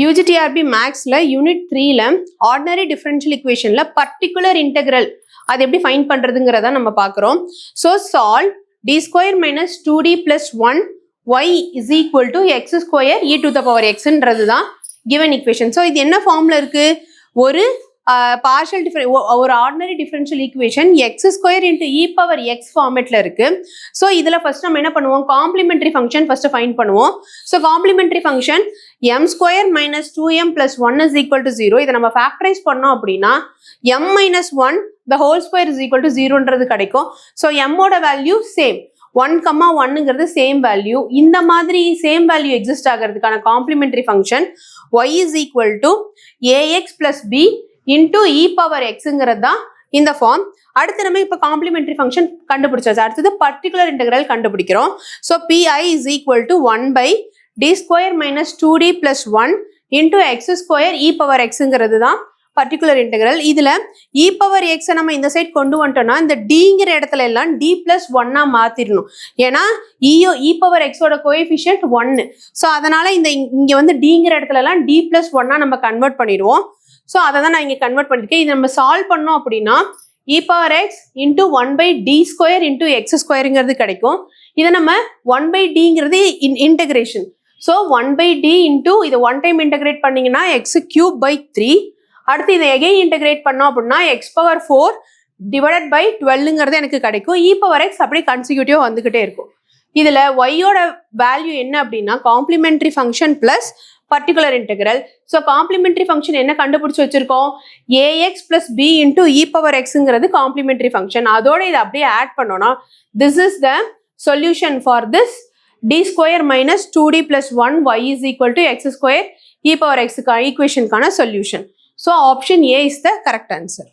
UGTRB Maxல Unit 3ல Ordinary Differential Equationல Particular Integral அது எப்படி find பண்றதுங்கிறத நம்ம பார்க்குறோம். So solve d square minus 2d plus 1 y is equal to x square e to the power x ன்றது தான் given equation. So இது என்ன ஃபார்ம்ல இருக்கு? ஒரு partial ஒரு ordinary differential equation x square into e power x ஃபார்மேட்ல இருக்கு. So இதுல ஃபர்ஸ்ட் நம்ம என்ன பண்ணுவோம்? காம்ப்ளிமெண்டரி ஃபங்க்ஷன் ஃபர்ஸ்ட் ஃபைண்ட் பண்ணுவோம். So complementary function m square minus 2m plus 1 is equal to 0. இதை நம்ம ஃபேக்டரைஸ் பண்ணோம் அப்படின்னா m minus 1 the whole square is equal to 0ன்றது கிடைக்கும். ஸோ m ஓட வேல்யூ சேம் 1,1ங்கிறது சேம் வேல்யூ. இந்த மாதிரி சேம் வேல்யூ எக்ஸிஸ்ட் ஆகிறதுக்கான complementary function y is equal to ax plus b into e power xங்கிறது தான் இந்த ஃபார்ம். அடுத்து நம்ம இப்போ காம்ப்ளிமெண்டரி ஃபங்க்ஷன் கண்டுபிடிச்சாச்சு. அடுத்தது பர்டிகுலர் இன்டெக்ரல் கண்டுபிடிக்கிறோம். So pi is equal to 1 by d square minus 2d plus 1 into x square e power xங்கிறது தான் particular integral. இதுல e power x நம்ம இந்த சைட் கொண்டு வந்துட்டோம்னா இந்த dங்கிற இடத்துல எல்லாம் d plus 1 மாத்திரணும். ஏன்னா e power x ஓட கோஎஃபிஷியன்ட் 1. ஸோ அதனால இங்க வந்து dங்கிற இடத்துல எல்லாம் d plus 1 நம்ம கன்வெர்ட் பண்ணிடுவோம். ஸோ அதை தான் நான் இங்கே கன்வெர்ட் பண்ணிருக்கேன். இது நம்ம சால்வ் பண்ணோம் அப்படின்னா e power x into 1 by d square into x squareங்கிறது கிடைக்கும். இதை நம்ம 1 by dங்கிறது integration. So 1 by d into இதை ஒன் டைம் இன்டெகிரேட் பண்ணீங்கன்னா x cube by 3. அடுத்து இதை எகைன் இன்டெகிரேட் பண்ணோம் அப்படின்னா x power 4 divided by 12ங்கிறது எனக்கு கிடைக்கும். e power x அப்படியே கன்சிக்யூட்டிவா வந்துகிட்டே இருக்கும். இதுல y-யோட வேல்யூ என்ன அப்படின்னா complementary function plus particular integral. So complementary function என்ன கண்டுபிடிச்சு வச்சிருக்கோம்? ax plus b into e power xங்கிறது காம்ப்ளிமெண்டரி ஃபங்க்ஷன். அதோட இதை அப்படியே ஆட் பண்ணோம்னா this is the solution for this d square minus 2d plus 1 y is equal to x square e power x ஈக்குவேஷனுக்கான solution. So option A is the correct answer.